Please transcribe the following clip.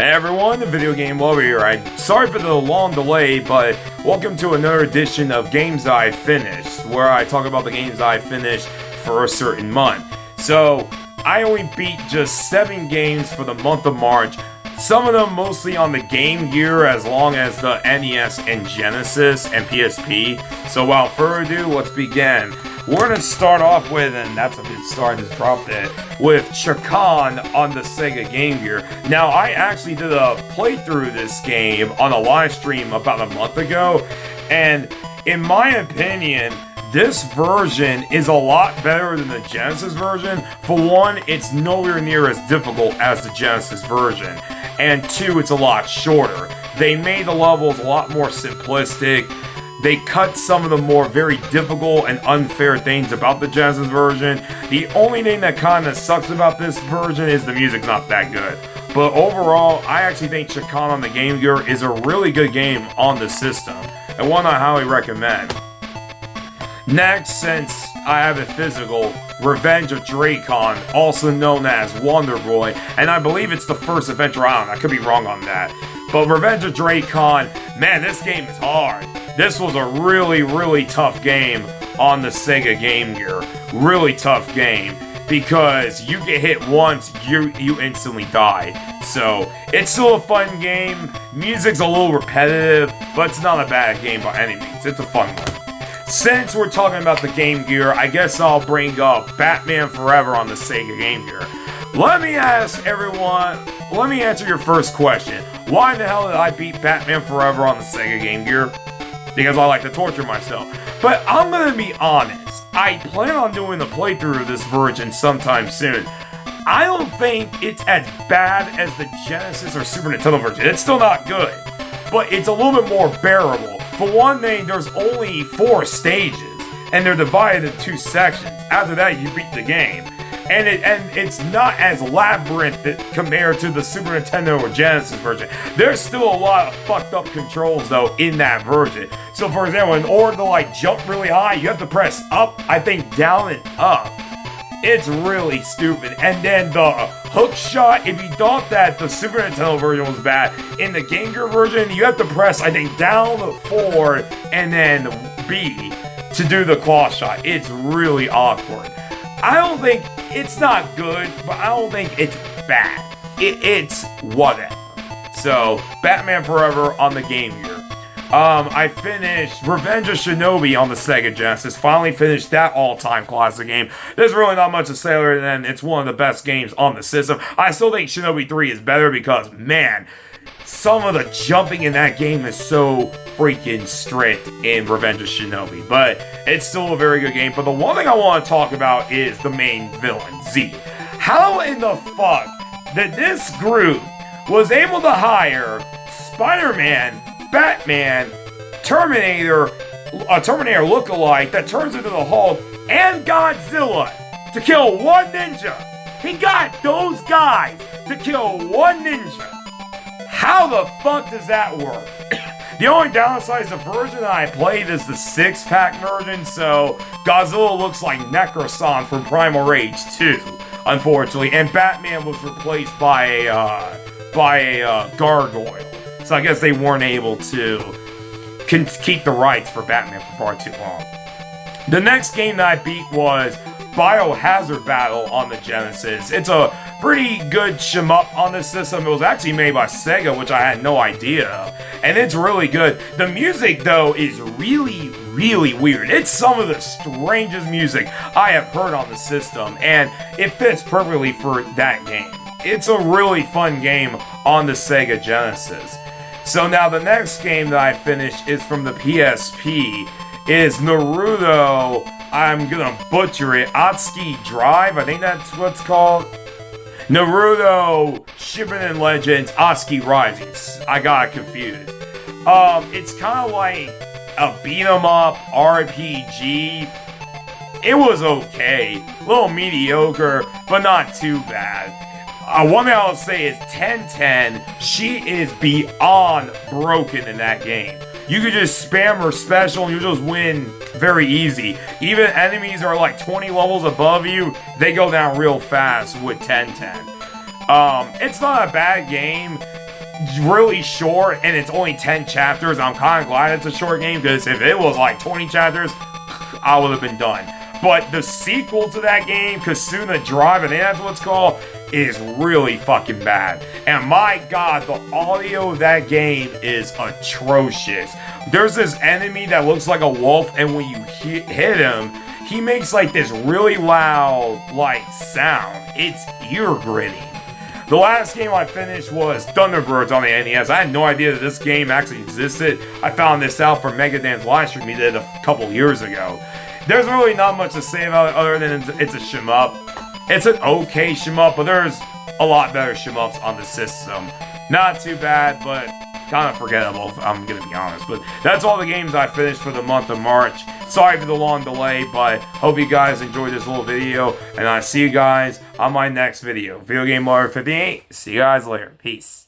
Hey everyone, the Video Game Lover here. Sorry for the long delay, but welcome to another edition of Games I Finished, where I talk about the games I finished for a certain month. So, I only beat just 7 games for the month of March, some of them mostly on the Game Gear as long as the NES and Genesis and PSP. So without further ado, let's begin. We're gonna start off with, and that's a good start, I just dropped it, with Chakan on the Sega Game Gear. Now, I actually did a playthrough of this game on a live stream about a month ago, and in my opinion, this version is a lot better than the Genesis version. For one, it's nowhere near as difficult as the Genesis version, and two, it's a lot shorter. They made the levels a lot more simplistic. They cut some of the more very difficult and unfair things about the Genesis version. The only thing that kind of sucks about this version is the music's not that good. But overall, I actually think Chakan on the Game Gear is a really good game on the system, and one I highly recommend. Next, since I have it physical, Revenge of Dracon, also known as Wonder Boy, and I believe it's the first Adventure Island. I could be wrong on that. But Revenge of Dracon, man, this game is hard. This was a really tough game on the Sega Game Gear. Really tough game, because you get hit once, you instantly die. So, it's still a fun game. Music's a little repetitive, but it's not a bad game by any means. It's a fun one. Since we're talking about the Game Gear, I guess I'll bring up Batman Forever on the Sega Game Gear. Let me answer your first question. Why the hell did I beat Batman Forever on the Sega Game Gear? Because I like to torture myself. But I'm gonna be honest, I plan on doing the playthrough of this version sometime soon. I don't think it's as bad as the Genesis or Super Nintendo version. It's still not good, but it's a little bit more bearable. For one thing, there's only 4 stages, and they're divided into 2 sections. After that, you beat the game. And it's not as labyrinth compared to the Super Nintendo or Genesis version. There's still a lot of fucked up controls, though, in that version. So, for example, in order to, jump really high, you have to press up, I think, down and up. It's really stupid. And then the hook shot, if you thought that the Super Nintendo version was bad, in the Game Gear version, you have to press, I think, down, forward, and then B to do the claw shot. It's really awkward. I don't think it's not good, but I don't think it's bad. It's whatever. So, Batman Forever on the Game Gear. I finished Revenge of Shinobi on the Sega Genesis. Finally finished that all-time classic game. There's really not much to say other than it's one of the best games on the system. I still think Shinobi 3 is better because, man, some of the jumping in that game is so freaking strict in Revenge of Shinobi. But it's still a very good game. But the one thing I want to talk about is the main villain, Z. How in the fuck that this group was able to hire Spider-Man, Batman, Terminator, a Terminator lookalike that turns into the Hulk, and Godzilla to kill one ninja. He got those guys to kill one ninja. How the fuck does that work? The only downside is the version that I played is the 6-pack version, so Godzilla looks like Necroson from Primal Rage 2, unfortunately, and Batman was replaced by a gargoyle. So I guess they weren't able to keep the rights for Batman for far too long. The next game that I beat was Biohazard Battle on the Genesis. It's a pretty good shmup on the system. It was actually made by Sega, which I had no idea of. And it's really good. The music, though, is really weird. It's some of the strangest music I have heard on the system, and it fits perfectly for that game. It's a really fun game on the Sega Genesis. So now the next game that I finished is from the PSP. Is Naruto, I'm gonna butcher it, Atsuki Drive, I think that's what it's called. Naruto Shippuden Legends Atsuki Rising. I got confused. It's kind of like a beat-em-up RPG. It was okay. A little mediocre, but not too bad. One thing I'll say is 1010, she is beyond broken in that game. You could just spam her special and you just win very easy. Even enemies are like 20 levels above you, they go down real fast with 1010. It's not a bad game. really short and it's only 10 chapters. I'm kind of glad it's a short game, because if it was like 20 chapters, I would have been done. But the sequel to that game, Kasuna Drive, I think that's what it's called, is really fucking bad. And my god, the audio of that game is atrocious. There's this enemy that looks like a wolf, and when you hit him, he makes like this really loud like sound. It's ear-gritting. The last game I finished was Thunderbirds on the NES. I had no idea that this game actually existed. I found this out from Megadan's live stream he did a couple years ago. There's really not much to say about it other than it's a shmup. It's an okay shmup, but there's a lot better shmups on the system. Not too bad, but kind of forgettable, if I'm gonna be honest. But that's all the games I finished for the month of March. Sorry for the long delay, but hope you guys enjoyed this little video, and I see you guys on my next video. Video Game Warrior 58. See you guys later. Peace.